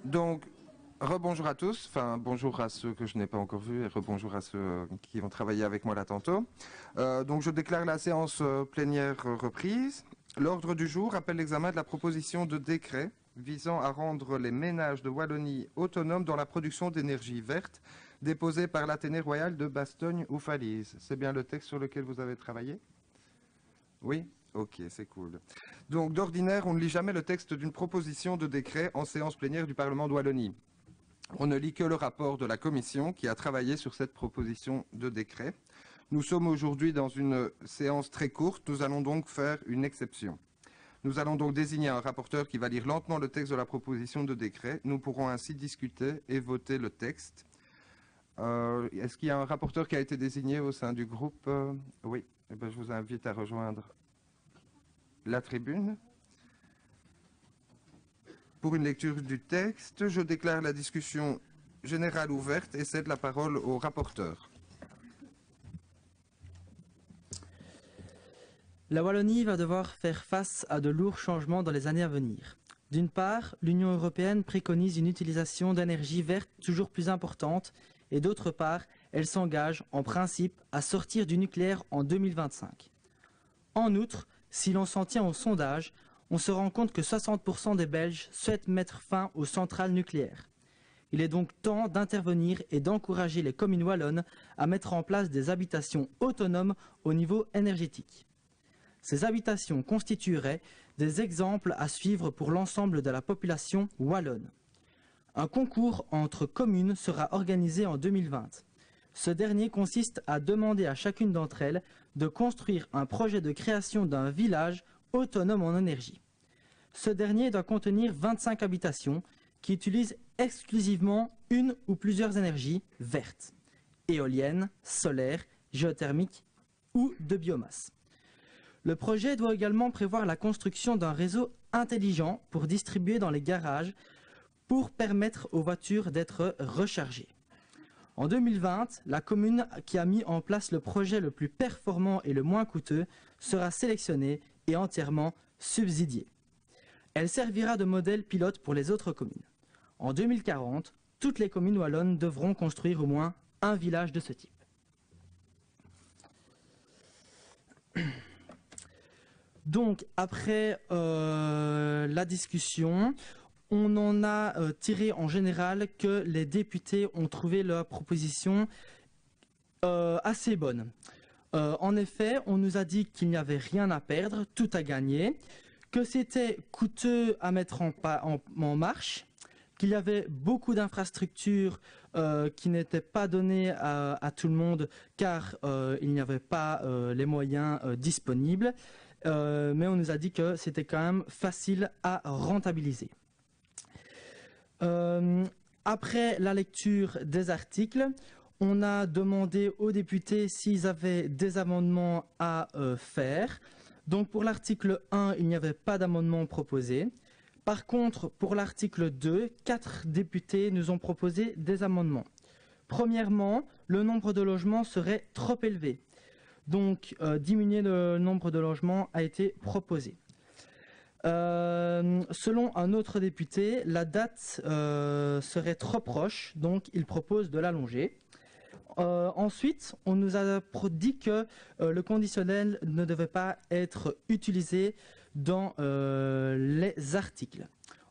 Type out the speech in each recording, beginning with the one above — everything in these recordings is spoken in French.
Donc, rebonjour à tous, enfin bonjour à ceux que je n'ai pas encore vus et rebonjour à ceux qui vont travailler avec moi là tantôt. Donc je déclare la séance plénière reprise. L'ordre du jour appelle l'examen de la proposition de décret visant à rendre les ménages de Wallonie autonomes dans la production d'énergie verte déposée par l'Athénée royal de Bastogne-Oufalise. C'est bien le texte sur lequel vous avez travaillé? Oui? Ok, c'est cool. Donc, d'ordinaire, on ne lit jamais le texte d'une proposition de décret en séance plénière du Parlement de Wallonie. On ne lit que le rapport de la commission qui a travaillé sur cette proposition de décret. Nous sommes aujourd'hui dans une séance très courte, nous allons donc faire une exception. Nous allons donc désigner un rapporteur qui va lire lentement le texte de la proposition de décret. Nous pourrons ainsi discuter et voter le texte. Est-ce qu'il y a un rapporteur qui a été désigné au sein du groupe? Oui, eh bien, je vous invite à rejoindre la tribune. Pour une lecture du texte, je déclare la discussion générale ouverte et cède la parole au rapporteur. La Wallonie va devoir faire face à de lourds changements dans les années à venir. D'une part, l'Union européenne préconise une utilisation d'énergie verte toujours plus importante et d'autre part, elle s'engage, en principe, à sortir du nucléaire en 2025. En outre, si l'on s'en tient au sondage, on se rend compte que 60% des Belges souhaitent mettre fin aux centrales nucléaires. Il est donc temps d'intervenir et d'encourager les communes wallonnes à mettre en place des habitations autonomes au niveau énergétique. Ces habitations constitueraient des exemples à suivre pour l'ensemble de la population wallonne. Un concours entre communes sera organisé en 2020. Ce dernier consiste à demander à chacune d'entre elles de construire un projet de création d'un village autonome en énergie. Ce dernier doit contenir 25 habitations qui utilisent exclusivement une ou plusieurs énergies vertes, éoliennes, solaires, géothermiques ou de biomasse. Le projet doit également prévoir la construction d'un réseau intelligent pour distribuer dans les garages pour permettre aux voitures d'être rechargées. En 2020, la commune qui a mis en place le projet le plus performant et le moins coûteux sera sélectionnée et entièrement subsidiée. Elle servira de modèle pilote pour les autres communes. En 2040, toutes les communes wallonnes devront construire au moins un village de ce type. Donc, après la discussion, on en a tiré en général que les députés ont trouvé leur proposition assez bonne. En effet, on nous a dit qu'il n'y avait rien à perdre, tout à gagner, que c'était coûteux à mettre en marche, qu'il y avait beaucoup d'infrastructures qui n'étaient pas données à tout le monde car il n'y avait pas les moyens disponibles. Mais on nous a dit que c'était quand même facile à rentabiliser. Après la lecture des articles, on a demandé aux députés s'ils avaient des amendements à faire. Donc pour l'article 1, il n'y avait pas d'amendement proposé. Par contre, pour l'article 2, 4 députés nous ont proposé des amendements. Premièrement, le nombre de logements serait trop élevé. Donc, diminuer le nombre de logements a été proposé. Selon un autre député, la date serait trop proche, donc il propose de l'allonger. Ensuite, on nous a dit que le conditionnel ne devait pas être utilisé dans les articles.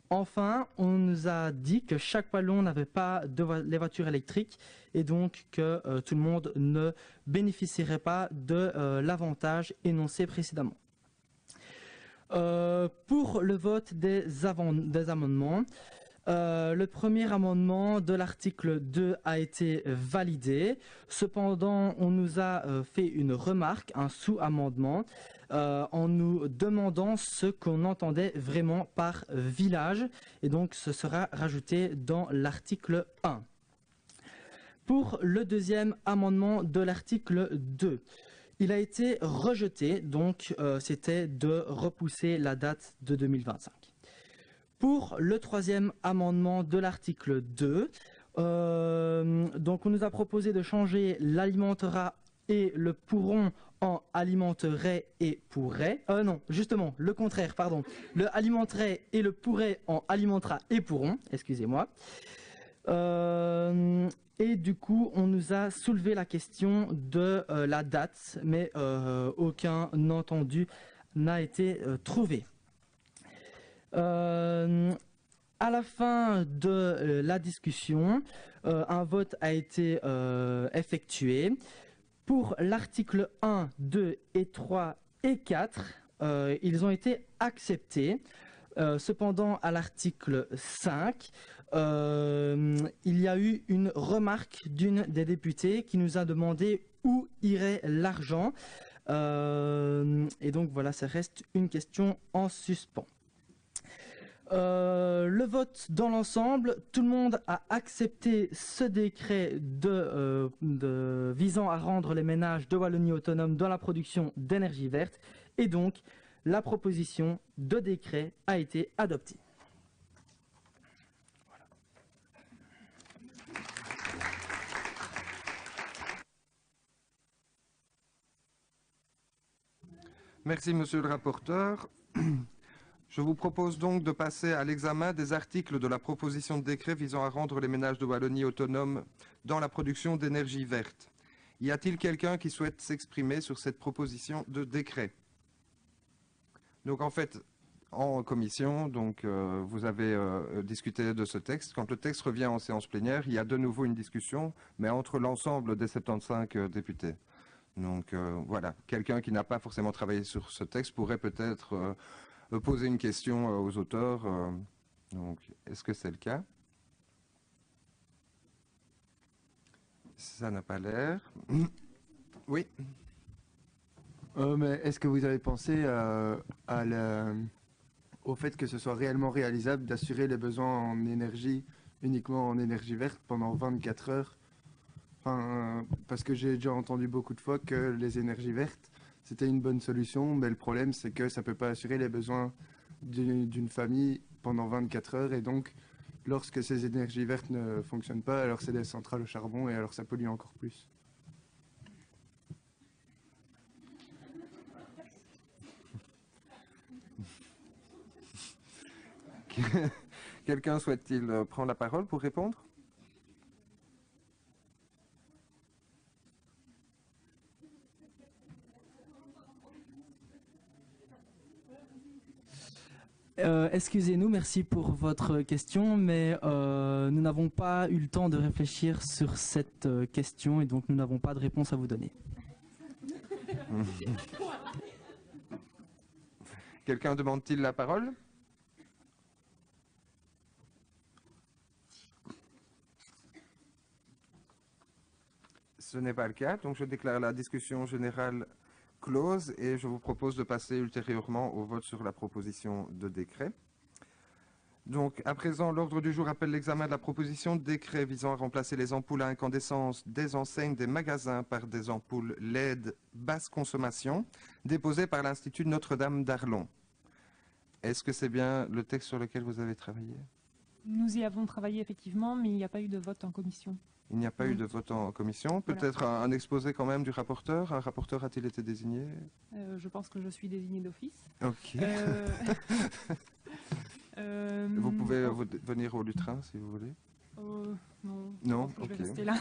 Enfin, on nous a dit que chaque wallon n'avait pas les voitures électriques et donc que tout le monde ne bénéficierait pas de l'avantage énoncé précédemment. Pour le vote des amendements, le premier amendement de l'article 2 a été validé. Cependant, on nous a fait une remarque, un sous-amendement, en nous demandant ce qu'on entendait vraiment par village. Et donc, ce sera rajouté dans l'article 1. Pour le deuxième amendement de l'article 2, il a été rejeté, donc c'était de repousser la date de 2025. Pour le troisième amendement de l'article 2, donc on nous a proposé de changer l'alimentera et le pourront en alimenterait et pourrait. Non, justement, le contraire, pardon. Le alimenterait et le pourrait en alimentera et pourront, excusez-moi. Et du coup, on nous a soulevé la question de la date, mais aucun entendu n'a été trouvé. À la fin de la discussion, un vote a été effectué. Pour l'article 1, 2 et 3 et 4, ils ont été acceptés. Cependant, à l'article 5, il y a eu une remarque d'une des députées qui nous a demandé où irait l'argent. Et donc voilà, ça reste une question en suspens. Le vote dans l'ensemble, tout le monde a accepté ce décret visant à rendre les ménages de Wallonie autonomes dans la production d'énergie verte, et donc la proposition de décret a été adoptée. Voilà. Merci, monsieur le rapporteur. Je vous propose donc de passer à l'examen des articles de la proposition de décret visant à rendre les ménages de Wallonie autonomes dans la production d'énergie verte. Y a-t-il quelqu'un qui souhaite s'exprimer sur cette proposition de décret? Donc en fait, en commission, vous avez discuté de ce texte. Quand le texte revient en séance plénière, il y a de nouveau une discussion, mais entre l'ensemble des 75 députés. Donc voilà, quelqu'un qui n'a pas forcément travaillé sur ce texte pourrait peut-être poser une question aux auteurs. Donc, est-ce que c'est le cas? Ça n'a pas l'air. Oui. Mais est-ce que vous avez pensé au fait que ce soit réellement réalisable d'assurer les besoins en énergie, uniquement en énergie verte, pendant 24 heures? Enfin, parce que j'ai déjà entendu beaucoup de fois que les énergies vertes, c'était une bonne solution, mais le problème, c'est que ça ne peut pas assurer les besoins d'une famille pendant 24 heures. Et donc, lorsque ces énergies vertes ne fonctionnent pas, alors c'est des centrales au charbon et alors ça pollue encore plus. Quelqu'un souhaite-t-il prendre la parole pour répondre? Excusez-nous, merci pour votre question, mais nous n'avons pas eu le temps de réfléchir sur cette question et donc nous n'avons pas de réponse à vous donner. Quelqu'un demande-t-il la parole? Ce n'est pas le cas, donc je déclare la discussion générale close et je vous propose de passer ultérieurement au vote sur la proposition de décret. Donc, à présent, l'ordre du jour appelle l'examen de la proposition de décret visant à remplacer les ampoules à incandescence des enseignes des magasins par des ampoules LED basse consommation déposées par l'Institut Notre-Dame d'Arlon. Est-ce que c'est bien le texte sur lequel vous avez travaillé? Nous y avons travaillé effectivement, mais il n'y a pas eu de vote en commission. Il n'y a pas eu de vote en commission. Peut-être un exposé quand même du rapporteur. Un rapporteur a-t-il été désigné? Je pense que je suis désignée d'office. Ok. Vous pouvez venir au lutrin si vous voulez. Non. Non, je vais ok. rester là.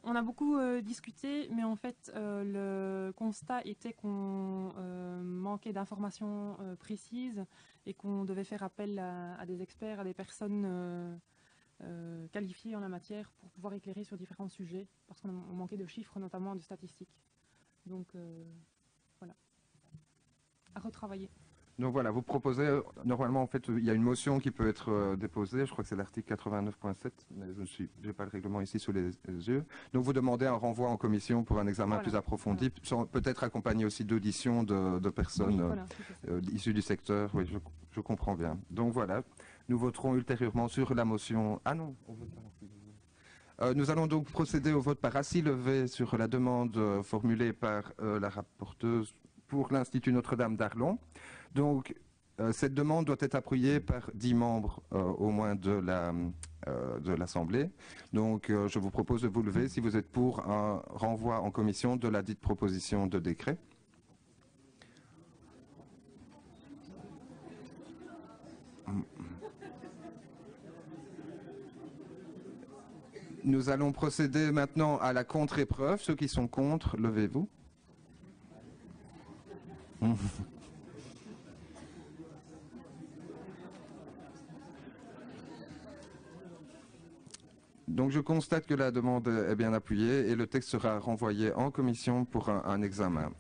On a beaucoup discuté, mais en fait, le constat était qu'on manquait d'informations précises et qu'on devait faire appel à des experts, à des personnes qualifiées en la matière pour pouvoir éclairer sur différents sujets, parce qu'on manquait de chiffres, notamment de statistiques. Donc, voilà. À retravailler. Donc voilà, vous proposez, normalement en fait, il y a une motion qui peut être déposée, je crois que c'est l'article 89.7, mais je n'ai pas le règlement ici sous les yeux. Donc vous demandez un renvoi en commission pour un examen plus approfondi, peut-être accompagné aussi d'auditions de personnes issues du secteur, oui, je comprends bien. Donc voilà, nous voterons ultérieurement sur la motion. Ah non, on vote pas. Nous allons donc procéder au vote par assis levé sur la demande formulée par la rapporteuse pour l'Institut Notre-Dame d'Arlon. Donc, Cette demande doit être appuyée par 10 membres au moins de l'Assemblée. Donc, je vous propose de vous lever si vous êtes pour un renvoi en commission de la dite proposition de décret. Nous allons procéder maintenant à la contre-épreuve. Ceux qui sont contre, levez-vous. Donc je constate que la demande est bien appuyée et le texte sera renvoyé en commission pour un examen.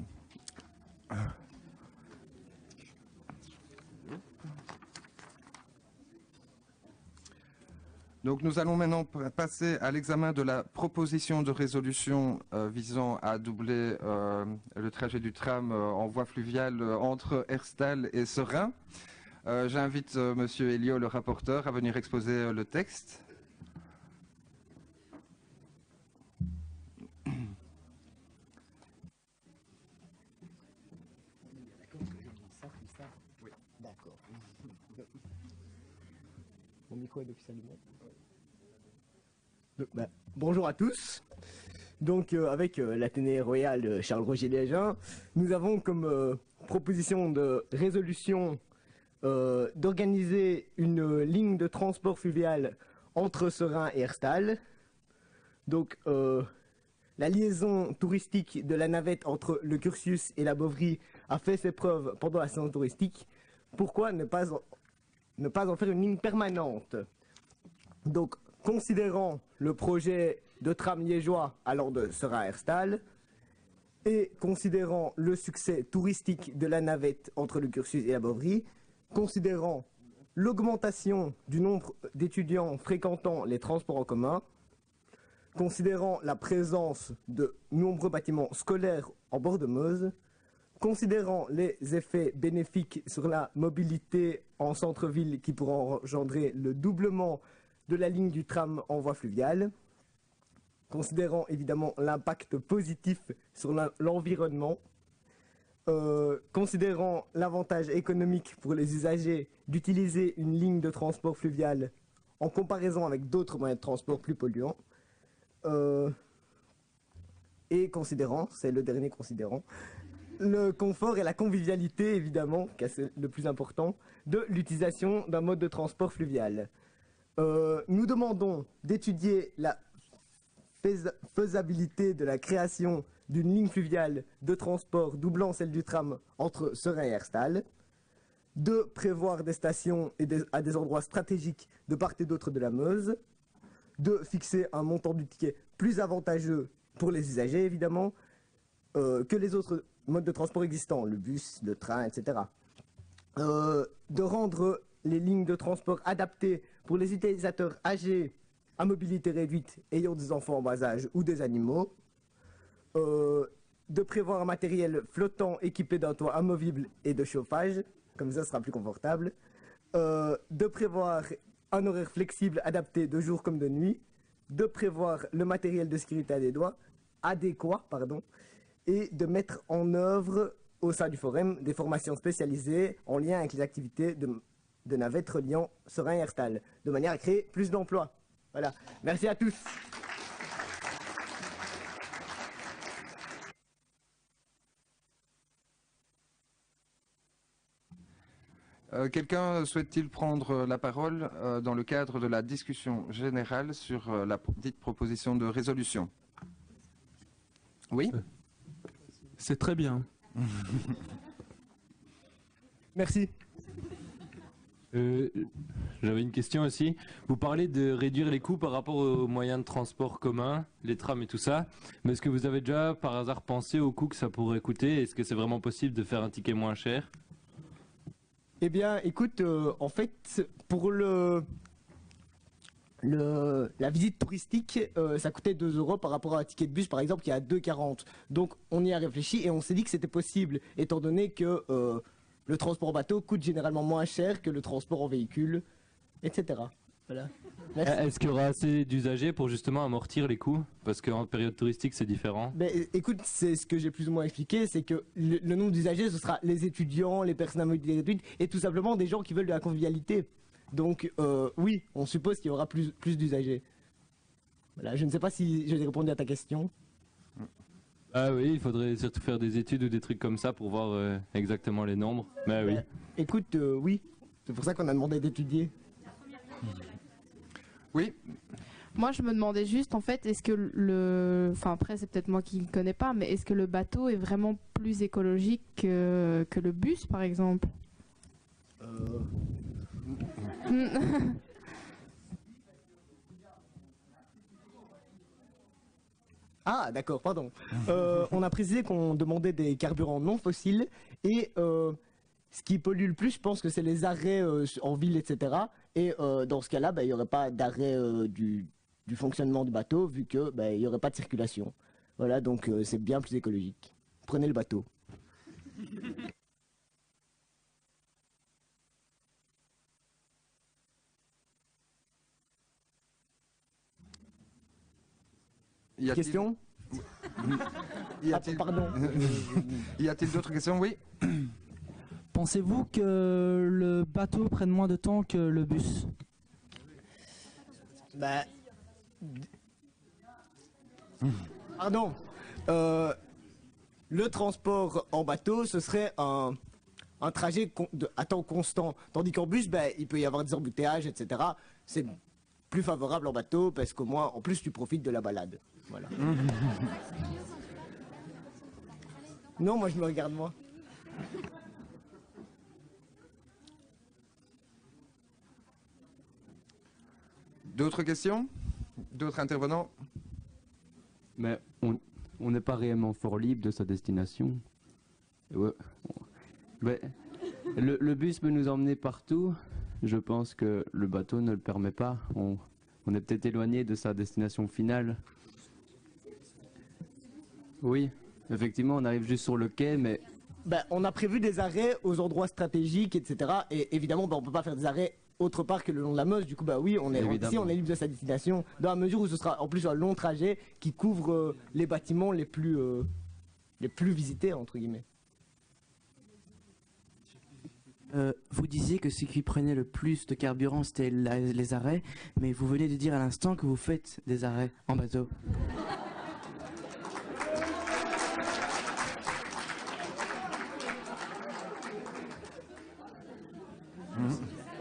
Donc nous allons maintenant passer à l'examen de la proposition de résolution visant à doubler le trajet du tram en voie fluviale entre Herstal et Seraing. J'invite Monsieur Elio, le rapporteur, à venir exposer le texte. D'accord. Mon micro est depuis allumé. Bonjour à tous. Donc avec l'Athénée Royal Charles Roger Liégein, nous avons comme proposition de résolution d'organiser une ligne de transport fluvial entre Seraing et Herstal. Donc la liaison touristique de la navette entre le Cursus et la Bovry a fait ses preuves pendant la saison touristique. Pourquoi ne pas en faire une ligne permanente? Donc, considérant le projet de tram liégeois allant de Seraing à Herstal et considérant le succès touristique de la navette entre le Cursus et la Bovry, considérant l'augmentation du nombre d'étudiants fréquentant les transports en commun, considérant la présence de nombreux bâtiments scolaires en bord de Meuse, considérant les effets bénéfiques sur la mobilité en centre-ville qui pourront engendrer le doublement de la ligne du tram en voie fluviale, considérant évidemment l'impact positif sur l'environnement, considérant l'avantage économique pour les usagers d'utiliser une ligne de transport fluvial en comparaison avec d'autres moyens de transport plus polluants, et considérant, c'est le dernier considérant, le confort et la convivialité, évidemment, qui est le plus important, de l'utilisation d'un mode de transport fluvial. Nous demandons d'étudier la faisabilité de la création d'une ligne fluviale de transport doublant celle du tram entre Seraing et Herstal, de prévoir des stations à des endroits stratégiques de part et d'autre de la Meuse, de fixer un montant du ticket plus avantageux pour les usagers, évidemment, que les autres modes de transport existants, le bus, le train, etc. De rendre les lignes de transport adaptées pour les utilisateurs âgés à mobilité réduite ayant des enfants en bas âge ou des animaux, de prévoir un matériel flottant équipé d'un toit amovible et de chauffage, comme ça ce sera plus confortable, de prévoir un horaire flexible adapté de jour comme de nuit, de prévoir le matériel de sécurité adéquat, et de mettre en œuvre au sein du forum des formations spécialisées en lien avec les activités de navette reliant Seraing et Herstal, de manière à créer plus d'emplois. Voilà, merci à tous. Quelqu'un souhaite-t-il prendre la parole dans le cadre de la discussion générale sur la dite proposition de résolution? Oui? C'est très bien. Merci. J'avais une question aussi. Vous parlez de réduire les coûts par rapport aux moyens de transport communs, les trams et tout ça. Mais est-ce que vous avez déjà par hasard pensé au coût que ça pourrait coûter? Est-ce que c'est vraiment possible de faire un ticket moins cher? Eh bien, écoute, en fait, pour la visite touristique, ça coûtait 2 € par rapport à un ticket de bus, par exemple, qui est à 2,40 €. Donc, on y a réfléchi et on s'est dit que c'était possible, étant donné que le transport en bateau coûte généralement moins cher que le transport en véhicule, etc. Voilà. Merci. Est-ce qu'il y aura assez d'usagers pour justement amortir les coûts? Parce qu'en période touristique, c'est différent. Écoute, c'est ce que j'ai plus ou moins expliqué, c'est que le nombre d'usagers, ce sera les étudiants, les personnes à mobilité réduite, et tout simplement des gens qui veulent de la convivialité. Donc oui, on suppose qu'il y aura plus d'usagers. Voilà, je ne sais pas si j'ai répondu à ta question. Ah oui, il faudrait surtout faire des études ou des trucs comme ça pour voir exactement les nombres. Mais oui. Écoute, oui, c'est pour ça qu'on a demandé d'étudier. Oui, Moi, je me demandais juste, en fait, est-ce que enfin, après, c'est peut-être moi qui ne connais pas, mais est-ce que le bateau est vraiment plus écologique que le bus, par exemple? Ah, d'accord, pardon. On a précisé qu'on demandait des carburants non fossiles et ce qui pollue le plus, je pense que c'est les arrêts en ville, etc. Et dans ce cas-là, il n'y aurait pas d'arrêt du fonctionnement du bateau vu que il n'y aurait pas de circulation. Voilà, donc c'est bien plus écologique. Prenez le bateau. y a-t-il Question? y a-t-il- Pardon. y a-t-il d'autres questions? Oui. Pensez-vous que le bateau prenne moins de temps que le bus? Bah. Pardon. Le transport en bateau, ce serait un trajet à temps constant. Tandis qu'en bus, il peut y avoir des embouteillages, etc. C'est plus favorable en bateau parce qu'au moins, en plus, tu profites de la balade. Voilà. Non, moi, je me regarde moi. D'autres questions? D'autres intervenants? Mais on n'est pas réellement fort libre de sa destination. Ouais. Mais le bus peut nous emmener partout. Je pense que le bateau ne le permet pas. On est peut-être éloigné de sa destination finale. Oui, effectivement, on arrive juste sur le quai, mais On a prévu des arrêts aux endroits stratégiques, etc. Et évidemment, on peut pas faire des arrêts autre part que le long de la Meuse. Du coup, oui, ici, on est libre de sa destination, dans la mesure où ce sera en plus un long trajet qui couvre les bâtiments les plus visités, entre guillemets. Vous disiez que ce qui prenait le plus de carburant, c'était les arrêts, mais vous venez de dire à l'instant que vous faites des arrêts en bateau.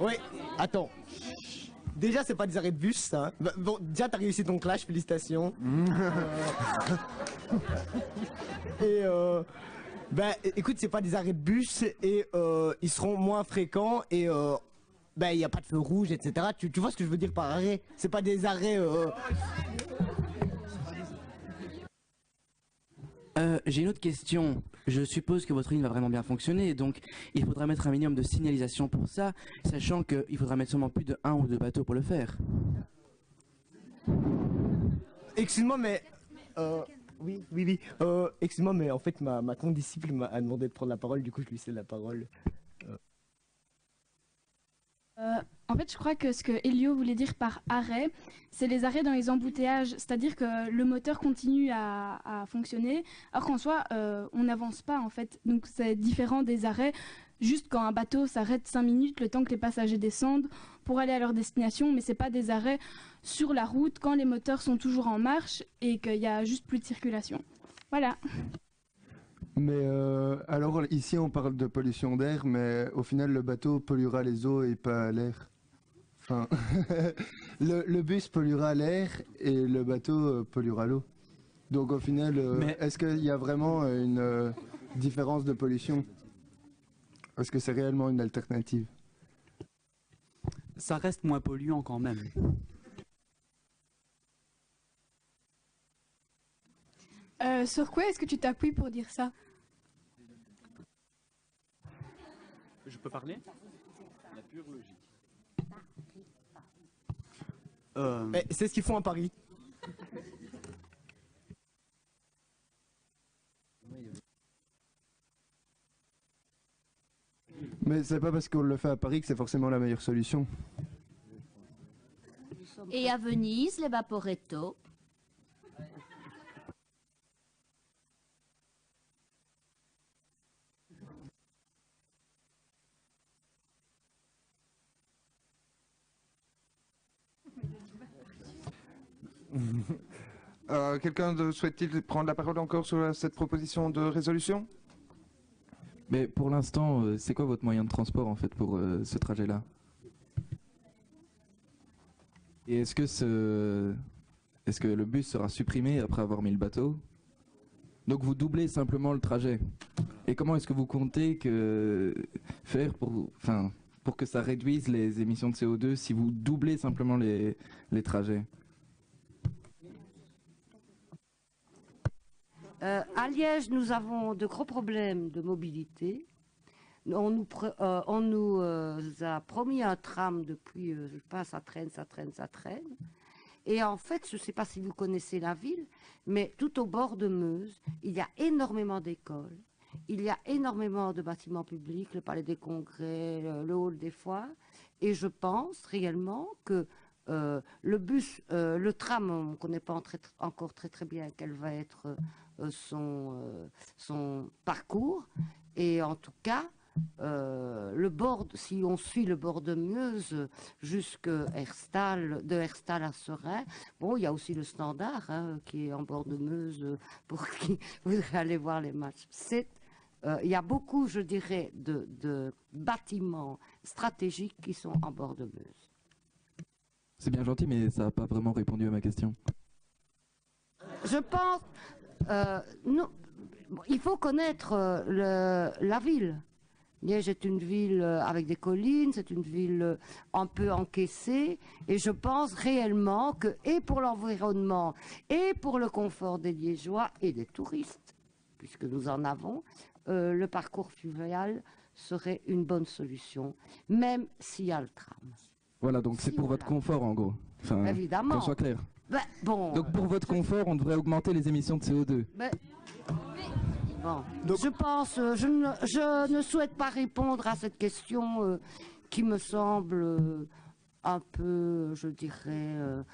Oui, attends. Déjà, c'est pas des arrêts de bus, ça. Bon, déjà, t'as réussi ton clash, félicitations. Et écoute, c'est pas des arrêts de bus et ils seront moins fréquents et il n'y a pas de feu rouge, etc. Tu vois ce que je veux dire par arrêt? C'est pas des arrêts. J'ai une autre question. Je suppose que votre ligne va vraiment bien fonctionner, donc il faudra mettre un minimum de signalisation pour ça, sachant qu'il faudra mettre seulement plus de 1 ou 2 bateaux pour le faire. Excuse-moi, mais. Oui. Excuse-moi, mais en fait, ma condisciple m'a demandé de prendre la parole, du coup, je lui cède la parole. En fait, je crois que ce que Elio voulait dire par arrêt, c'est les arrêts dans les embouteillages, c'est-à-dire que le moteur continue à fonctionner, alors qu'en soi, on n'avance pas en fait. Donc c'est différent des arrêts, juste quand un bateau s'arrête 5 minutes, le temps que les passagers descendent pour aller à leur destination, mais c'est pas des arrêts sur la route quand les moteurs sont toujours en marche et qu'il y a juste plus de circulation. Voilà. Mais alors ici on parle de pollution d'air, mais au final le bateau polluera les eaux et pas l'air. Enfin, le bus polluera l'air et le bateau polluera l'eau. Donc au final, est-ce qu'il y a vraiment une différence de pollution? Est-ce que c'est réellement une alternative? Ça reste moins polluant quand même. Sur quoi est-ce que tu t'appuies pour dire ça? Je peux parler? La pure logique. C'est ce qu'ils font à Paris. Mais c'est pas parce qu'on le fait à Paris que c'est forcément la meilleure solution. Et à Venise, les Vaporetto. Quelqu'un souhaite-t-il prendre la parole encore sur cette proposition de résolution? Mais pour l'instant, c'est quoi votre moyen de transport en fait pour ce trajet-là? Et est-ce que le bus sera supprimé après avoir mis le bateau? Donc vous doublez simplement le trajet. Et comment est-ce que vous comptez faire pour que ça réduise les émissions de CO2 si vous doublez simplement les trajets? À Liège, nous avons de gros problèmes de mobilité. On nous a promis un tram depuis, je sais pas, ça traîne. Et en fait, je ne sais pas si vous connaissez la ville, mais tout au bord de Meuse, il y a énormément d'écoles, il y a énormément de bâtiments publics, le Palais des Congrès, le Hall des Foires, et je pense réellement que le tram, on ne connaît pas encore très bien quel va être son parcours, et en tout cas, si on suit le bord de Meuse jusqu'à Herstal, de Herstal à Serein, bon, il y a aussi le Standard qui est en bord de Meuse pour qui voudrait aller voir les matchs. Il y a beaucoup, je dirais, de bâtiments stratégiques qui sont en bord de Meuse. C'est bien gentil, mais ça n'a pas vraiment répondu à ma question. Je pense, il faut connaître la ville. Liège est une ville avec des collines, c'est une ville un peu encaissée, et je pense réellement que, et pour l'environnement, et pour le confort des Liégeois et des touristes, puisque nous en avons, le parcours fluvial serait une bonne solution, même s'il y a le tram. Voilà, donc c'est pour votre confort en gros. Enfin, évidemment. qu'on soit clair. Ben, bon, donc pour votre confort, on devrait augmenter les émissions de CO2. Bon. Je pense, je ne souhaite pas répondre à cette question qui me semble un peu, je dirais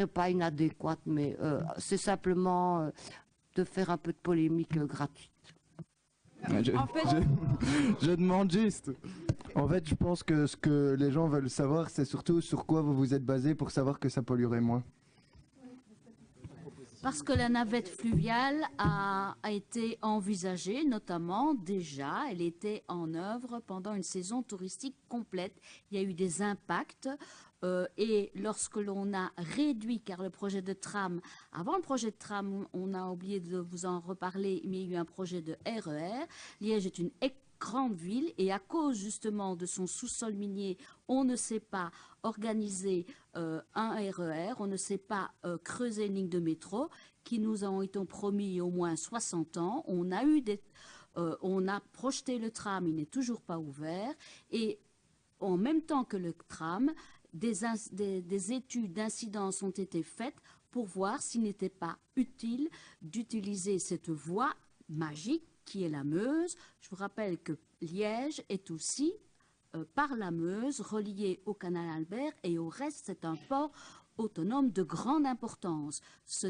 pas inadéquate, mais c'est simplement de faire un peu de polémique gratuite. Je demande juste. En fait, je pense que ce que les gens veulent savoir, c'est surtout sur quoi vous vous êtes basé pour savoir que ça polluerait moins. Parce que la navette fluviale a été envisagée, notamment déjà, elle était en œuvre pendant une saison touristique complète. Il y a eu des impacts et lorsque l'on a réduit, car le projet de tram, avant le projet de tram, on a oublié de vous en reparler, mais il y a eu un projet de RER. Liège est une grande ville et à cause justement de son sous-sol minier, on ne sait pas organiser un RER, on ne sait pas creuser une ligne de métro qui nous ont été promis il y a au moins 60 ans. On a projeté le tram, il n'est toujours pas ouvert et en même temps que le tram, des études d'incidence ont été faites pour voir s'il n'était pas utile d'utiliser cette voie magique qui est la Meuse. Je vous rappelle que Liège est aussi, par la Meuse, relié au canal Albert et au reste, c'est un port autonome de grande importance. Ça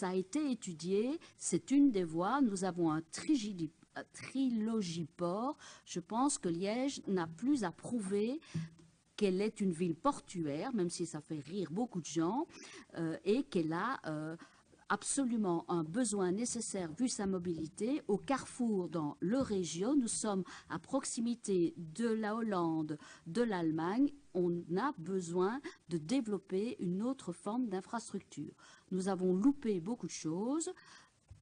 a été étudié, c'est une des voies. Nous avons un trilogiport. Je pense que Liège n'a plus à prouver qu'elle est une ville portuaire, même si ça fait rire beaucoup de gens, et qu'elle a absolument un besoin nécessaire vu sa mobilité. Au carrefour dans le Régio, nous sommes à proximité de la Hollande, de l'Allemagne. On a besoin de développer une autre forme d'infrastructure. Nous avons loupé beaucoup de choses.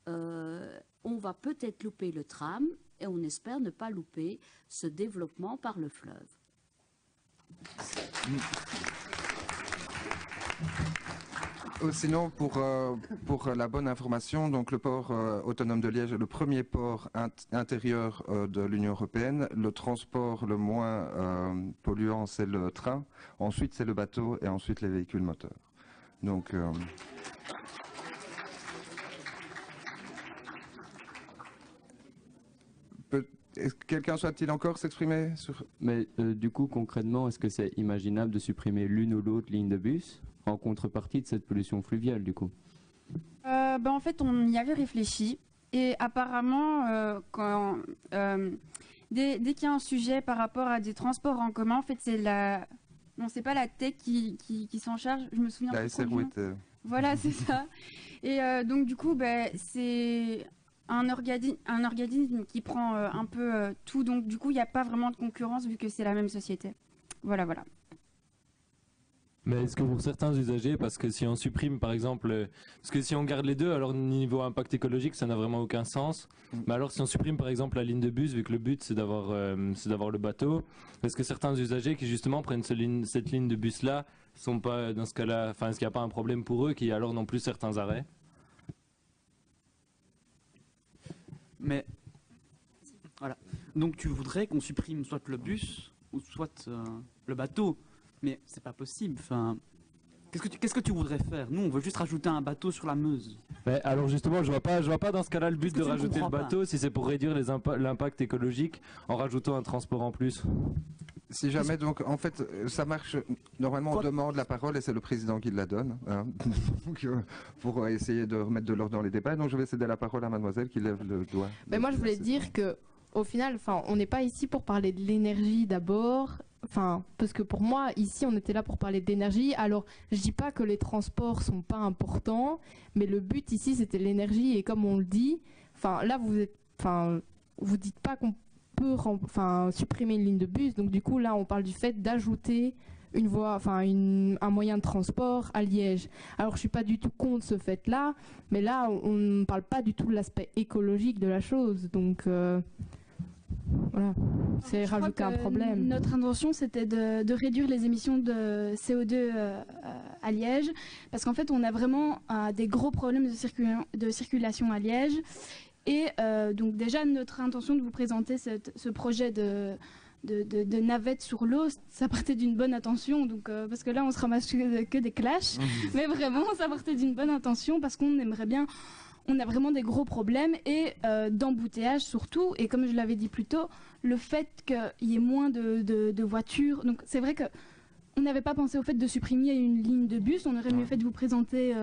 On va peut-être louper le tram et on espère ne pas louper ce développement par le fleuve. Sinon, pour la bonne information, donc le port autonome de Liège est le premier port intérieur de l'Union européenne. Le transport le moins polluant, c'est le train. Ensuite, c'est le bateau et ensuite les véhicules moteurs. Donc, quelqu'un souhaite-t-il encore s'exprimer sur... Mais du coup, concrètement, est-ce que c'est imaginable de supprimer l'une ou l'autre ligne de bus en contrepartie de cette pollution fluviale du coup? En fait, on y avait réfléchi et apparemment, dès qu'il y a un sujet par rapport à des transports en commun, en fait, c'est pas la tech qui s'en charge. Je me souviens La plus trop du nom. SRWT. Voilà, c'est ça. Et donc du coup, c'est un organisme qui prend un peu tout. Donc du coup, il n'y a pas vraiment de concurrence vu que c'est la même société. Voilà, voilà. Mais est-ce que pour certains usagers, parce que si on supprime par exemple, parce que si on garde les deux, alors niveau impact écologique, ça n'a vraiment aucun sens. Mais alors si on supprime par exemple la ligne de bus, vu que le but c'est d'avoir le bateau, est-ce que certains usagers qui justement prennent cette ligne de bus là, sont pas dans ce cas-là, enfin est-ce qu'il n'y a pas un problème pour eux qui alors n'ont plus certains arrêts? Mais voilà. Donc tu voudrais qu'on supprime soit le bus ou soit le bateau, mais c'est pas possible. Enfin, qu'est-ce que tu voudrais faire? Nous, on veut juste rajouter un bateau sur la Meuse. Mais alors justement, je vois pas dans ce cas-là le but Est-ce que de tu ne rajouter le comprends bateau si c'est pour réduire l'impact écologique en rajoutant un transport en plus. Si jamais, donc, en fait, ça marche. Normalement, on demande la parole et c'est le président qui la donne. Hein. Donc, pour essayer de remettre de l'ordre dans les débats. Donc, je vais céder la parole à mademoiselle qui lève le doigt. Mais moi, je voulais dire que, au final, on n'est pas ici pour parler de l'énergie d'abord. Parce que pour moi, ici, on était là pour parler d'énergie. Alors, je dis pas que les transports sont pas importants, mais le but ici, c'était l'énergie. Et comme on le dit, là, vous dites pas qu'on peut supprimer une ligne de bus. Donc, du coup, là, on parle du fait d'ajouter une voie, un moyen de transport à Liège. Alors, je suis pas du tout contre ce fait-là, mais là, on ne parle pas du tout de l'aspect écologique de la chose. Donc, voilà, c'est rajouter un problème. Notre intention, c'était de réduire les émissions de CO2 à Liège, parce qu'en fait, on a vraiment des gros problèmes de circulation à Liège. Et donc déjà, notre intention de vous présenter ce projet de navette sur l'eau, ça partait d'une bonne intention. Donc, parce que là, on se ramasse que des clashs. Mais vraiment, ça partait d'une bonne intention, parce qu'on aimerait bien... On a vraiment des gros problèmes et d'embouteillage surtout. Et comme je l'avais dit plus tôt, le fait qu'il y ait moins de voitures. Donc c'est vrai qu'on n'avait pas pensé au fait de supprimer une ligne de bus. On aurait mieux fait de vous présenter,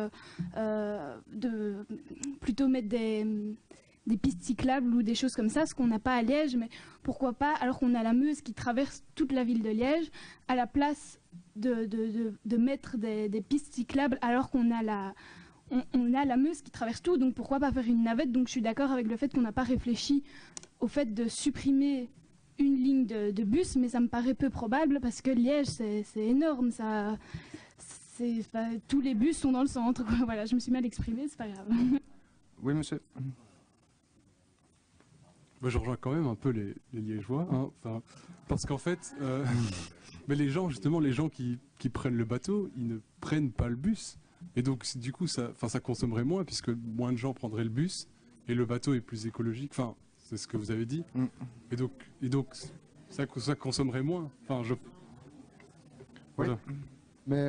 plutôt mettre des pistes cyclables ou des choses comme ça, ce qu'on n'a pas à Liège. Mais pourquoi pas, alors qu'on a la Meuse qui traverse toute la ville de Liège, à la place de mettre des pistes cyclables alors qu'on a on a la Meuse qui traverse tout, donc pourquoi pas faire une navette? Donc je suis d'accord avec le fait qu'on n'a pas réfléchi au fait de supprimer une ligne de bus, mais ça me paraît peu probable parce que Liège c'est énorme, tous les bus sont dans le centre. Voilà, je me suis mal exprimée, c'est pas grave. Oui, monsieur. Moi, je rejoins quand même un peu les Liégeois, hein, parce qu'en fait, mais les gens qui prennent le bateau, ils ne prennent pas le bus. Et donc, du coup, ça consommerait moins, puisque moins de gens prendraient le bus, et le bateau est plus écologique. Enfin, c'est ce que vous avez dit. Et donc ça consommerait moins. Voilà. Mais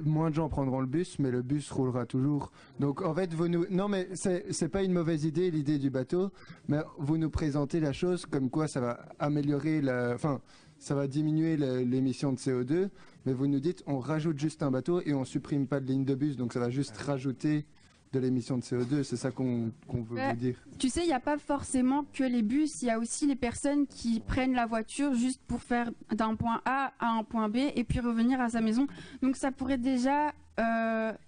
moins de gens prendront le bus, mais le bus roulera toujours. Donc, en fait, non, mais c'est pas une mauvaise idée, l'idée du bateau, mais vous nous présentez la chose comme quoi ça va améliorer ça va diminuer l'émission de CO2, mais vous nous dites on rajoute juste un bateau et on supprime pas de ligne de bus, donc ça va juste rajouter de l'émission de CO2, c'est ça qu'on veut vous dire. Tu sais, il n'y a pas forcément que les bus, il y a aussi les personnes qui prennent la voiture juste pour faire d'un point A à un point B et puis revenir à sa maison. Donc ça pourrait déjà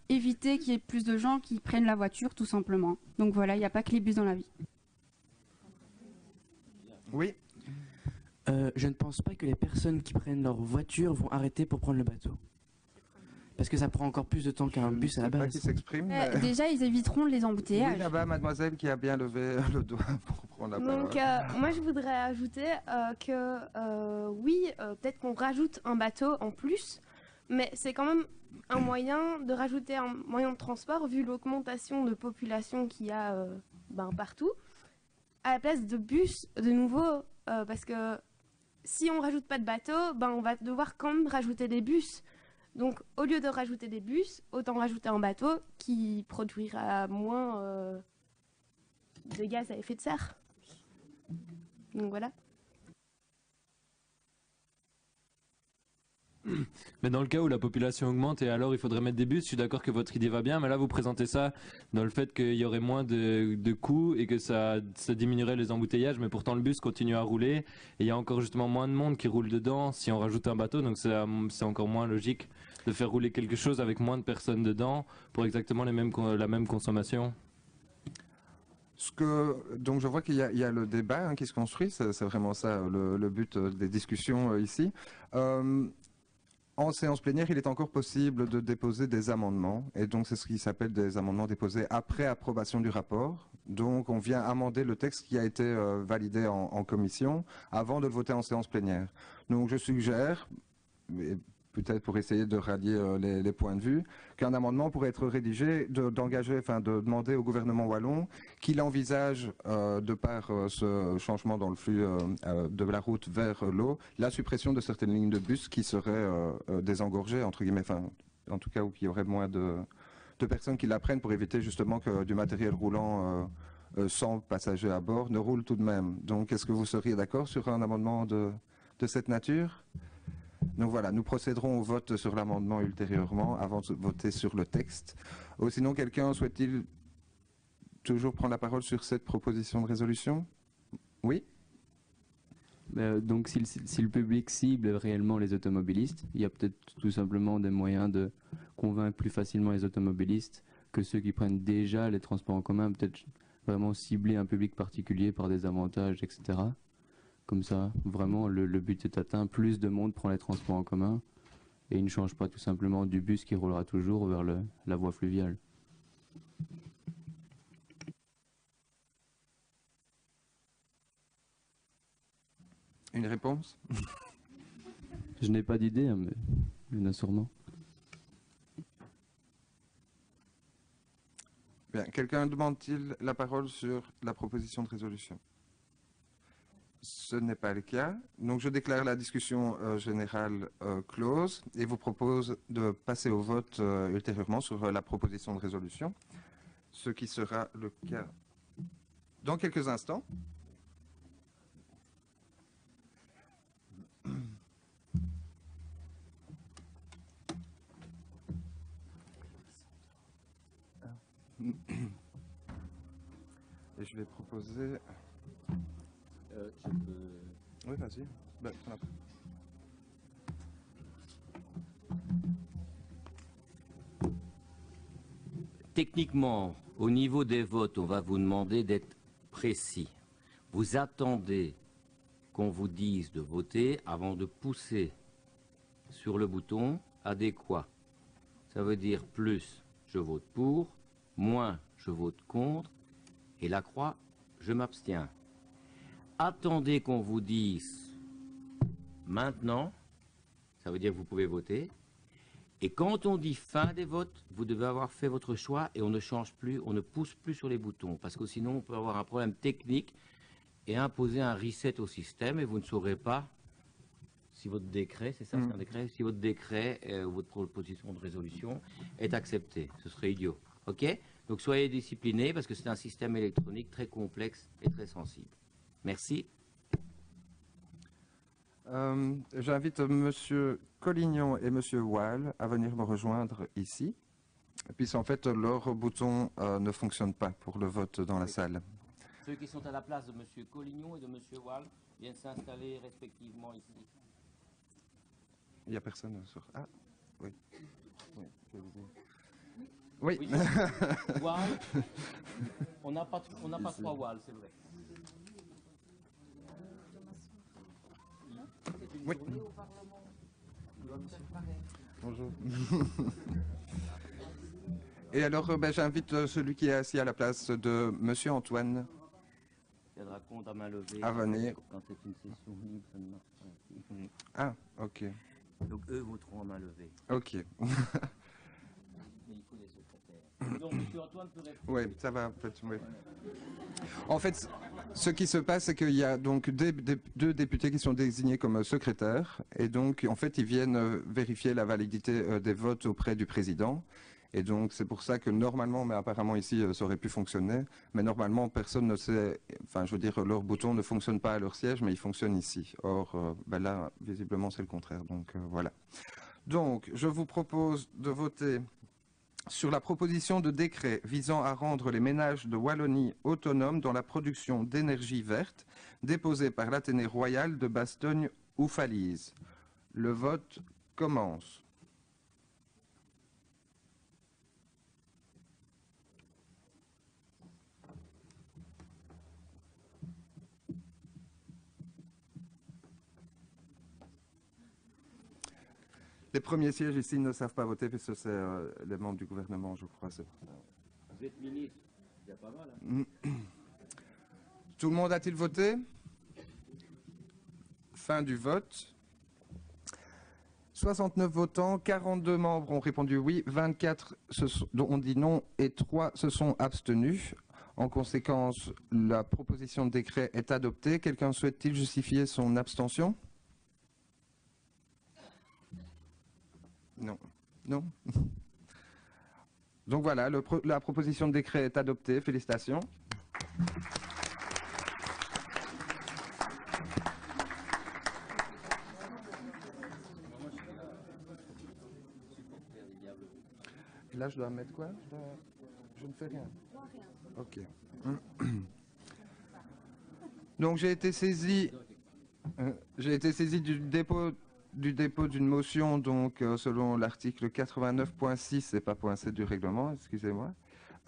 éviter qu'il y ait plus de gens qui prennent la voiture, tout simplement. Donc voilà, il n'y a pas que les bus dans la vie. Oui. Je ne pense pas que les personnes qui prennent leur voiture vont arrêter pour prendre le bateau. Parce que ça prend encore plus de temps qu'un bus à la base. Qui s'exprime, Déjà, ils éviteront les embouteillages. Oui, là-bas, mademoiselle qui a bien levé le doigt pour prendre la parole. Donc, moi, je voudrais ajouter que, oui, peut-être qu'on rajoute un bateau en plus, mais c'est quand même un moyen de rajouter un moyen de transport, vu l'augmentation de population qu'il y a partout, à la place de bus, de nouveau, parce que si on rajoute pas de bateau, on va devoir quand même rajouter des bus. Donc, au lieu de rajouter des bus, autant rajouter un bateau qui produira moins de gaz à effet de serre. Donc, voilà. Mais dans le cas où la population augmente et alors il faudrait mettre des bus, je suis d'accord que votre idée va bien, mais là vous présentez ça dans le fait qu'il y aurait moins de coûts et que ça diminuerait les embouteillages, mais pourtant le bus continue à rouler et il y a encore justement moins de monde qui roule dedans si on rajoute un bateau, donc c'est encore moins logique de faire rouler quelque chose avec moins de personnes dedans pour exactement la même consommation. Donc je vois qu'il y a le débat qui se construit, c'est vraiment ça le but des discussions ici. En séance plénière, il est encore possible de déposer des amendements, et donc c'est ce qui s'appelle des amendements déposés après approbation du rapport. Donc on vient amender le texte qui a été validé en commission avant de le voter en séance plénière. Donc je suggère, peut-être pour essayer de rallier les points de vue, qu'un amendement pourrait être rédigé, de demander au gouvernement wallon qu'il envisage, de par ce changement dans le flux de la route vers l'eau, la suppression de certaines lignes de bus qui seraient désengorgées, entre guillemets, en tout cas où il y aurait moins de personnes qui la prennent pour éviter justement que du matériel roulant sans passagers à bord ne roule tout de même. Donc est-ce que vous seriez d'accord sur un amendement de cette nature ? Donc voilà, nous procéderons au vote sur l'amendement ultérieurement, avant de voter sur le texte. Sinon, quelqu'un souhaite-t-il toujours prendre la parole sur cette proposition de résolution? Oui. Donc si le public cible réellement les automobilistes, il y a peut-être tout simplement des moyens de convaincre plus facilement les automobilistes que ceux qui prennent déjà les transports en commun, peut-être vraiment cibler un public particulier par des avantages, etc. Comme ça, vraiment, le but est atteint. Plus de monde prend les transports en commun et il ne change pas tout simplement du bus qui roulera toujours vers la voie fluviale. Une réponse? Je n'ai pas d'idée, hein, mais il y en a sûrement. Bien, quelqu'un demande-t-il la parole sur la proposition de résolution? Ce n'est pas le cas. Donc je déclare la discussion générale close et vous propose de passer au vote ultérieurement sur la proposition de résolution, ce qui sera le cas dans quelques instants. Et je vais proposer... Oui, vas-y. Techniquement, au niveau des votes, on va vous demander d'être précis. Vous attendez qu'on vous dise de voter avant de pousser sur le bouton adéquat. Ça veut dire plus, je vote pour, moins, je vote contre, et la croix, je m'abstiens. Attendez qu'on vous dise maintenant, ça veut dire que vous pouvez voter. Et quand on dit fin des votes, vous devez avoir fait votre choix et on ne change plus, on ne pousse plus sur les boutons. Parce que sinon, on peut avoir un problème technique et imposer un reset au système et vous ne saurez pas si votre décret, c'est ça, c'est un décret, si votre décret ou votre proposition de résolution est acceptée. Ce serait idiot. OK? Donc soyez disciplinés parce que c'est un système électronique très complexe et très sensible. Merci. J'invite Monsieur Collignon et Monsieur Wall à venir me rejoindre ici, puisqu'en fait leur bouton ne fonctionne pas pour le vote dans la salle. Ceux qui sont à la place de Monsieur Collignon et de Monsieur Wall viennent s'installer respectivement ici. Il n'y a personne sur... Ah, oui. Oui. Oui. Wall. On n'a pas trois Wall, c'est vrai. Oui. Bonjour. Et alors, j'invite celui qui est assis à la place de Monsieur Antoine à venir. Quand c'est une session libre, ça ne marche pas. Ah, ok. Donc eux voteront à main levée. Ok. Mais il faut des secrétaires. Donc Monsieur Antoine peut répondre. Oui, ça va. En fait, ce qui se passe, c'est qu'il y a donc deux députés qui sont désignés comme secrétaires, et donc en fait, ils viennent vérifier la validité des votes auprès du président. Et donc c'est pour ça que normalement, mais apparemment ici ça aurait pu fonctionner, mais normalement personne ne sait, enfin je veux dire leur bouton ne fonctionne pas à leur siège, mais il fonctionne ici. Or là visiblement c'est le contraire, donc voilà. Donc je vous propose de voter sur la proposition de décret visant à rendre les ménages de Wallonie autonomes dans la production d'énergie verte, déposée par l'Athénée royal de Bastogne-Oufalise. Le vote commence. Les premiers sièges ici ne savent pas voter parce que c'est les membres du gouvernement, je crois. Vous êtes ministre, il y a pas mal. Hein. Tout le monde a-t-il voté? Fin du vote. 69 votants, 42 membres ont répondu oui, 24 ont dit non et 3 se sont abstenus. En conséquence, la proposition de décret est adoptée. Quelqu'un souhaite-t-il justifier son abstention? Non. Non. Donc voilà, la proposition de décret est adoptée. Félicitations. Là, je dois mettre quoi? Je ne fais rien. Ok. Donc j'ai été saisi du dépôt d'une motion, donc selon l'article 89.6 et pas .7 du règlement, excusez-moi,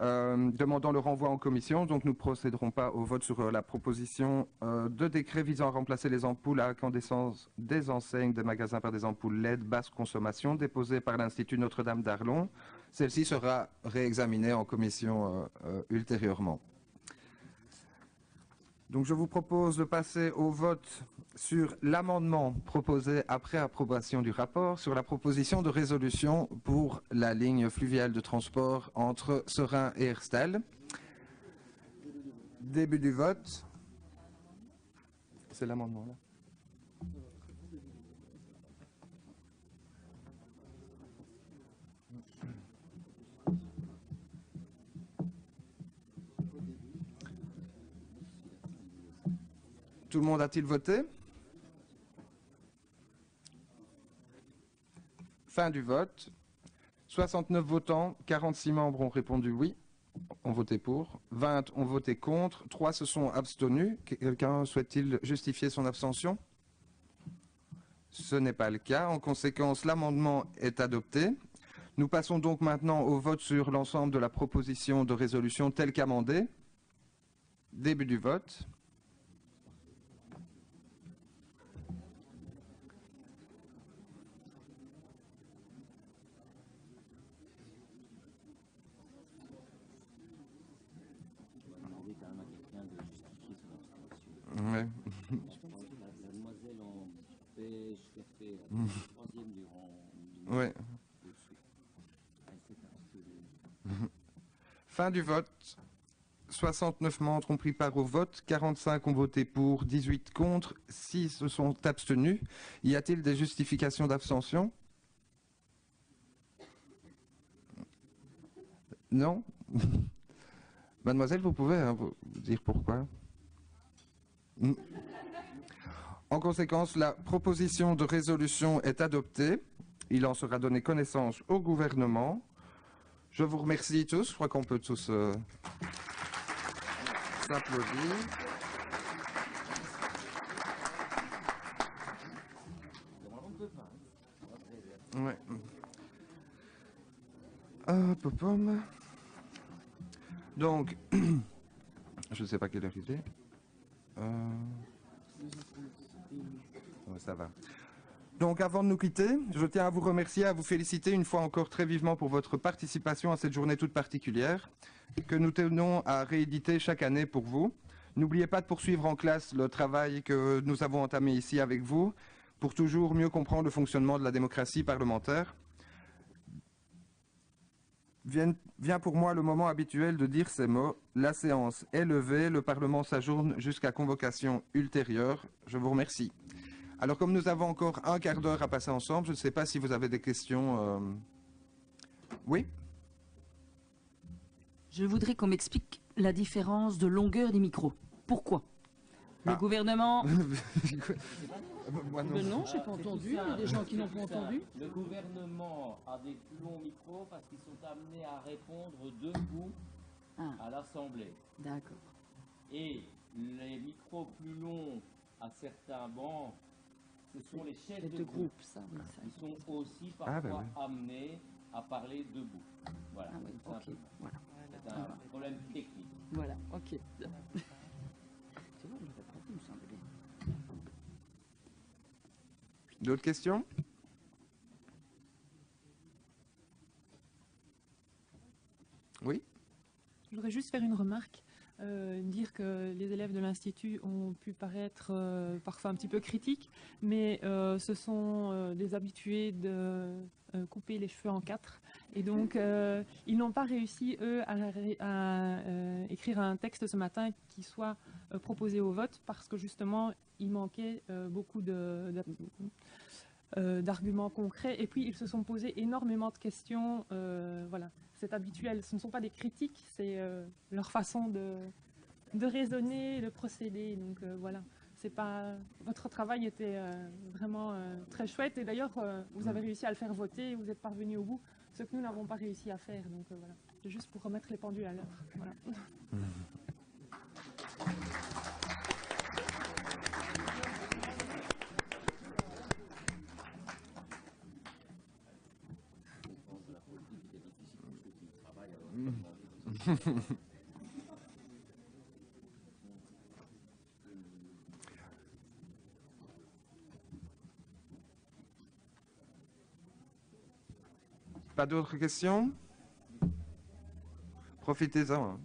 demandant le renvoi en commission. Donc nous ne procéderons pas au vote sur la proposition de décret visant à remplacer les ampoules à incandescence des enseignes des magasins par des ampoules LED basse consommation déposées par l'Institut Notre-Dame d'Arlon. Celle-ci sera réexaminée en commission ultérieurement. Donc je vous propose de passer au vote sur l'amendement proposé après approbation du rapport sur la proposition de résolution pour la ligne fluviale de transport entre Serein et Herstal. Début du vote. C'est l'amendement là. Tout le monde a-t-il voté? Fin du vote. 69 votants, 46 membres ont répondu oui, ont voté pour, 20 ont voté contre, 3 se sont abstenus. Quelqu'un souhaite-t-il justifier son abstention? Ce n'est pas le cas. En conséquence, l'amendement est adopté. Nous passons donc maintenant au vote sur l'ensemble de la proposition de résolution telle qu'amendée. Début du vote. Ouais. La demoiselle en pêche, café, troisième du rang. Ouais. Fin du vote. 69 membres ont pris part au vote, 45 ont voté pour, 18 contre, 6 se sont abstenus. Y a-t-il des justifications d'abstention? Non? Mademoiselle, vous pouvez vous dire pourquoi? En conséquence, la proposition de résolution est adoptée. Il en sera donné connaissance au gouvernement. Je vous remercie tous. Je crois qu'on peut tous s'applaudir. Ouais. Donc, je ne sais pas quelle heure il est. Ouais, ça va. Donc avant de nous quitter, je tiens à vous remercier, à vous féliciter une fois encore très vivement pour votre participation à cette journée toute particulière que nous tenons à rééditer chaque année pour vous. N'oubliez pas de poursuivre en classe le travail que nous avons entamé ici avec vous pour toujours mieux comprendre le fonctionnement de la démocratie parlementaire. Vient pour moi le moment habituel de dire ces mots. La séance est levée, le Parlement s'ajourne jusqu'à convocation ultérieure. Je vous remercie. Alors comme nous avons encore un quart d'heure à passer ensemble, je ne sais pas si vous avez des questions. Oui ? Je voudrais qu'on m'explique la différence de longueur des micros. Pourquoi le gouvernement... Moi, Ben non, j'ai pas entendu. Il y a des gens qui n'ont pas entendu. Le gouvernement a des plus longs micros parce qu'ils sont amenés à répondre debout à l'Assemblée. D'accord. Et les micros plus longs à certains bancs, ce sont les chefs de groupe. Ça, oui, ça. Ils sont aussi Ah, parfois ben amenés à parler debout. Voilà. Ah oui, tout ok. simplement. Voilà. C'est un problème technique. Voilà, ok. Tu vois, je l'aurais pas dit, me semble bien. D'autres questions? Oui? Je voudrais juste faire une remarque, dire que les élèves de l'Institut ont pu paraître parfois un petit peu critiques, mais ce sont des habitués de couper les cheveux en quatre. Et donc, ils n'ont pas réussi, eux, à écrire un texte ce matin qui soit proposé au vote, parce que justement, il manquait beaucoup d'arguments concrets. Et puis, ils se sont posés énormément de questions. Voilà, c'est habituel. Ce ne sont pas des critiques, c'est leur façon de raisonner, de procéder. Donc, voilà. C'est pas... Votre travail était vraiment très chouette. Et d'ailleurs, vous avez réussi à le faire voter. Vous êtes parvenu au bout. Ce que nous n'avons pas réussi à faire. Donc, voilà. C'est juste pour remettre les pendules à l'heure. Voilà. Pas d'autres questions? Profitez-en, hein,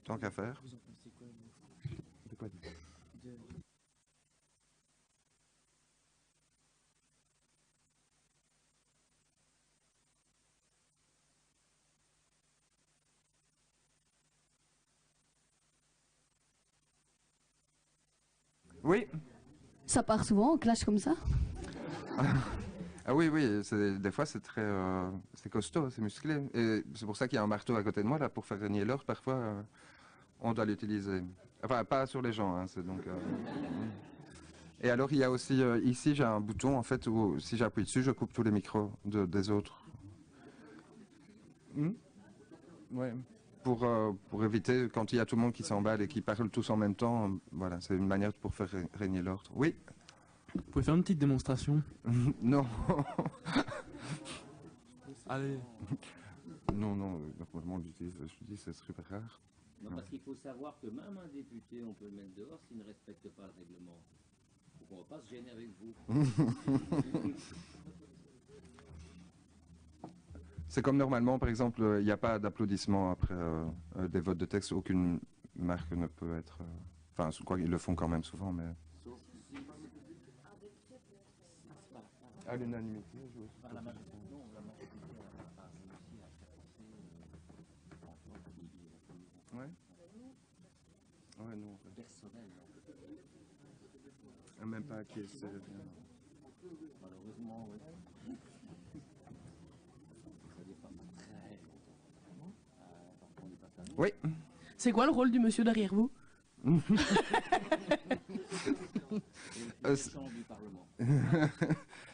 tant qu'à faire. De quoi? Oui. Ça part souvent en clash comme ça? Ah oui, oui, des fois c'est très c'est costaud, c'est musclé. Et c'est pour ça qu'il y a un marteau à côté de moi, là, pour faire régner l'ordre. Parfois, on doit l'utiliser. Enfin, pas sur les gens, hein, c'est donc... Et alors, il y a aussi, ici, j'ai un bouton, en fait, où si j'appuie dessus, je coupe tous les micros des autres. Ouais. Pour éviter, quand il y a tout le monde qui s'emballe et qui parle tous en même temps, voilà, c'est une manière pour faire régner l'ordre. Oui. Vous pouvez faire une petite démonstration? Non. Allez. Non, normalement, je dis, c'est super rare. Non, parce qu'il faut savoir que même un député, on peut le mettre dehors s'il ne respecte pas le règlement. Donc on ne va pas se gêner avec vous. C'est comme normalement, par exemple, il n'y a pas d'applaudissements après des votes de texte. Aucune marque ne peut être... Enfin, quoi, ils le font quand même souvent, mais... À l'unanimité, je vois. Ouais. Ouais, non. Personnel. Même pas qui est Malheureusement, oui. Ça dépend très longtemps. Oui. C'est quoi le rôle du monsieur derrière vous?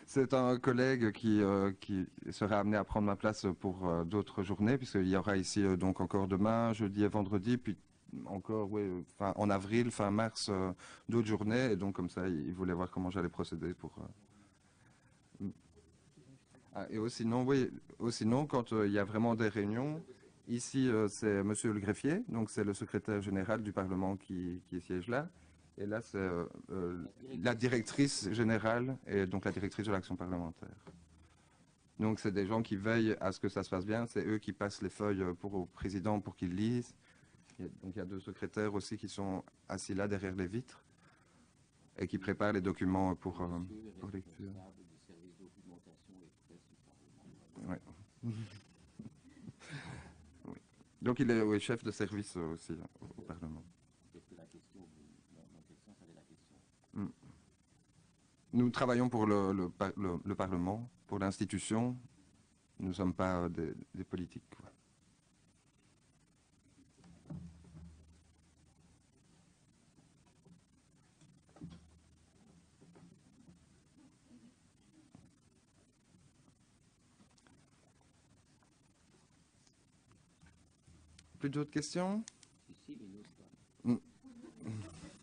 C'est un collègue qui sera amené à prendre ma place pour d'autres journées, puisqu'il y aura ici donc encore demain, jeudi et vendredi, puis encore en avril, fin mars, d'autres journées. Et donc comme ça, il voulait voir comment j'allais procéder pour... sinon, quand il y a vraiment des réunions, ici c'est monsieur le greffier, donc c'est le secrétaire général du Parlement qui siège là. Et là, c'est la directrice générale et donc la directrice de l'action parlementaire. Donc, c'est des gens qui veillent à ce que ça se passe bien. C'est eux qui passent les feuilles au président pour qu'il lise. Donc, il y a deux secrétaires aussi qui sont assis là derrière les vitres et qui préparent les documents pour lecture. Ouais. Oui. Donc, il est chef de service aussi au Parlement. Nous travaillons pour le Parlement, pour l'institution. Nous ne sommes pas des politiques. Plus d'autres questions?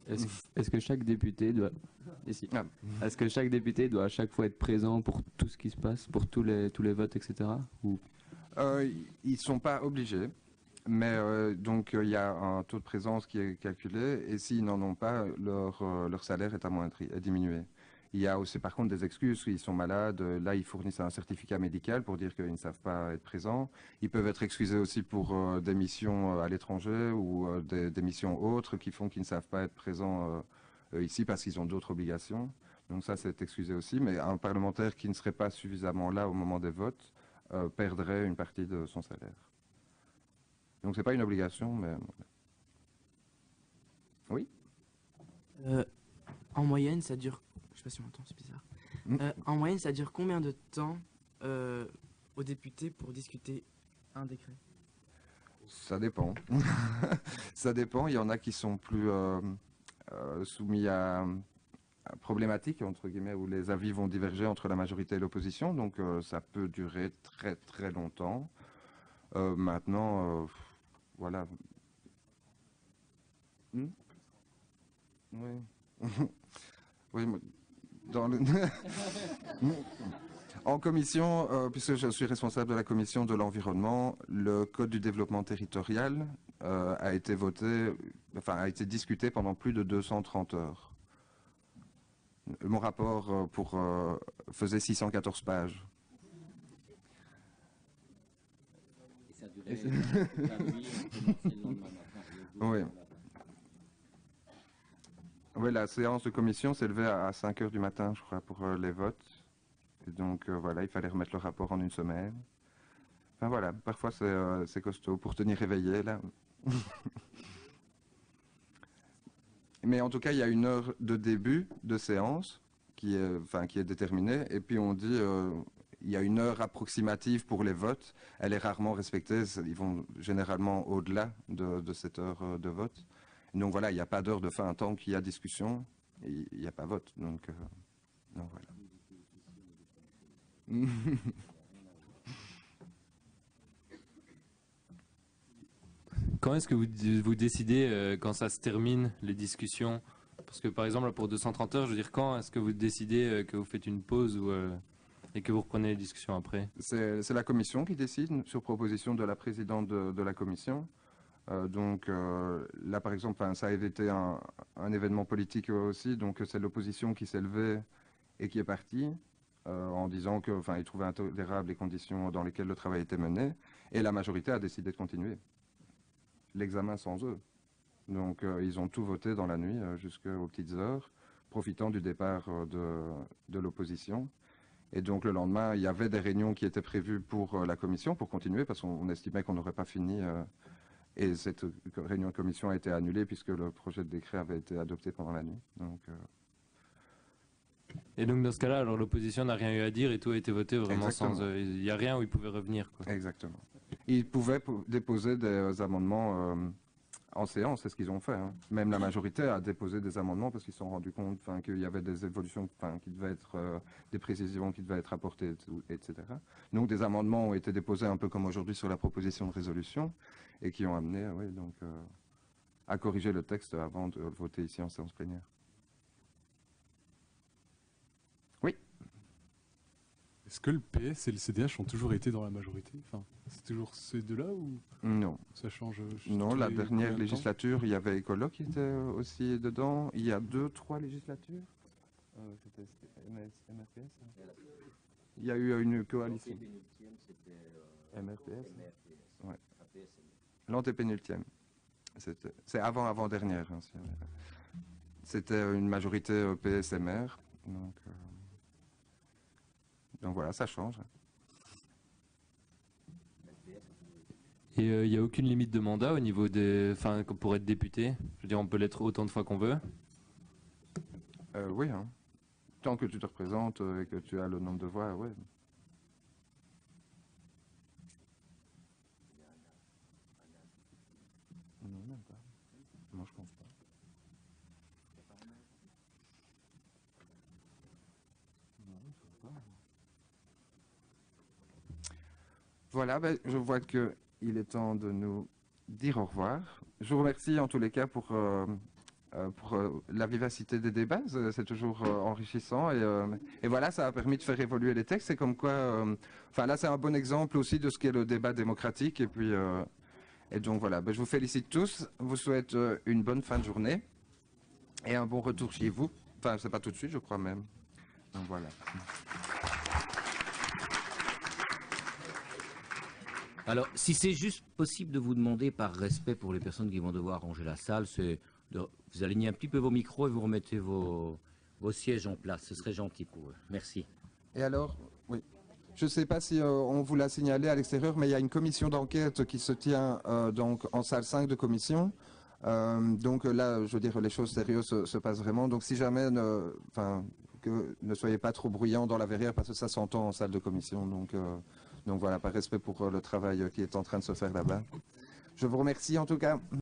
Est-ce que chaque député doit Est-ce que chaque député doit à chaque fois être présent pour tout ce qui se passe, pour tous les votes, etc. Ou... Ils ne sont pas obligés, mais donc il y a un taux de présence qui est calculé et s'ils n'en ont pas, leur salaire est est diminué. Il y a aussi par contre des excuses, ils sont malades, là ils fournissent un certificat médical pour dire qu'ils ne savent pas être présents. Ils peuvent être excusés aussi pour des missions à l'étranger ou des missions autres qui font qu'ils ne savent pas être présents ici parce qu'ils ont d'autres obligations. Donc ça c'est excusé aussi, mais un parlementaire qui ne serait pas suffisamment là au moment des votes perdrait une partie de son salaire. Donc c'est pas une obligation, mais... Oui. En moyenne, ça dure... Je sais pas si on m'entend, c'est bizarre. En moyenne, ça dure combien de temps aux députés pour discuter un décret? Ça dépend. Ça dépend. Il y en a qui sont plus soumis à problématiques, entre guillemets, où les avis vont diverger entre la majorité et l'opposition. Donc ça peut durer très très longtemps. Maintenant, voilà. Oui. Oui, dans le... En commission, puisque je suis responsable de la commission de l'environnement, le code du développement territorial a été voté, enfin a été discuté pendant plus de 230 heures. Mon rapport faisait 614 pages. Et ça durait la nuit, on commençait le lendemain matin. Oui. Oui, la séance de commission s'est levée à 5 heures du matin, je crois, pour les votes. Et donc, voilà, il fallait remettre le rapport en une semaine. Enfin, voilà, parfois c'est costaud pour tenir éveillé, là. Mais en tout cas, il y a une heure de début de séance qui est déterminée. Et puis, on dit, il y a une heure approximative pour les votes. Elle est rarement respectée. Ils vont généralement au-delà de cette heure de vote. Donc voilà, il n'y a pas d'heure de fin. Tant qu'il y a discussion, il n'y a pas vote. Donc voilà. Quand est-ce que vous décidez quand ça se termine, les discussions? Parce que par exemple, pour 230 heures, je veux dire, quand est-ce que vous décidez que vous faites une pause et que vous reprenez les discussions après? C'est la commission qui décide sur proposition de la présidente de la commission. Donc là, par exemple, ça a été un événement politique aussi, donc c'est l'opposition qui s'est levée et qui est partie en disant qu'ils trouvaient intolérables les conditions dans lesquelles le travail était mené, et la majorité a décidé de continuer l'examen sans eux. Donc ils ont tout voté dans la nuit jusqu'aux petites heures, profitant du départ de l'opposition. Et donc le lendemain, il y avait des réunions qui étaient prévues pour la commission, pour continuer, parce qu'on estimait qu'on n'aurait pas fini... Et cette réunion de commission a été annulée puisque le projet de décret avait été adopté pendant la nuit. Donc, Et donc dans ce cas-là, alors l'opposition n'a rien eu à dire et tout a été voté vraiment sans... Il n'y a rien où ils pouvaient revenir, quoi. Exactement. Ils pouvaient déposer des amendements en séance, c'est ce qu'ils ont fait. Hein. Même la majorité a déposé des amendements parce qu'ils se sont rendus compte qu'il y avait des évolutions qui devaient être... des précisions qui devaient être apportées, etc. Donc des amendements ont été déposés un peu comme aujourd'hui sur la proposition de résolution, et qui ont amené à corriger le texte avant de le voter ici en séance plénière. Oui. Est-ce que le PS et le CDH ont toujours été dans la majorité? Enfin, c'est toujours ces deux-là ou non? Ça change Non, la dernière législature, il y avait Écolo qui était aussi dedans. Il y a 2-3 législatures. C'était MRPS. Il y a eu une coalition. MRPS. Ouais. L'antépénultième. C'est avant-dernière. Hein, c'était une majorité PSMR. Donc voilà, ça change. Et il n'y a aucune limite de mandat au niveau des... Enfin, pour être député? Je veux dire, on peut l'être autant de fois qu'on veut? Oui, hein. Tant que tu te représentes et que tu as le nombre de voix, oui. Non, même pas. Moi, je pense pas. Non, je pense pas. Voilà, je vois qu'il est temps de nous dire au revoir. Je vous remercie en tous les cas pour la vivacité des débats. C'est toujours enrichissant. Et voilà, ça a permis de faire évoluer les textes. C'est comme quoi... Enfin, là, c'est un bon exemple aussi de ce qu'est le débat démocratique. Et puis... et donc voilà, je vous félicite tous. Vous souhaite une bonne fin de journée. Et un bon retour chez vous. Enfin, c'est pas tout de suite, je crois même. Donc voilà. Alors, si c'est juste possible de vous demander, par respect pour les personnes qui vont devoir ranger la salle, c'est vous alignez un petit peu vos micros et vous remettez vos sièges en place. Ce serait gentil pour eux. Merci. Et alors, oui. Je ne sais pas si on vous l'a signalé à l'extérieur, mais il y a une commission d'enquête qui se tient donc en salle 5 de commission. Donc là, je veux dire, les choses sérieuses se passent vraiment. Donc si jamais, ne soyez pas trop bruyants dans la verrière parce que ça s'entend en salle de commission. Donc voilà, par respect pour le travail qui est en train de se faire là-bas. Je vous remercie en tout cas.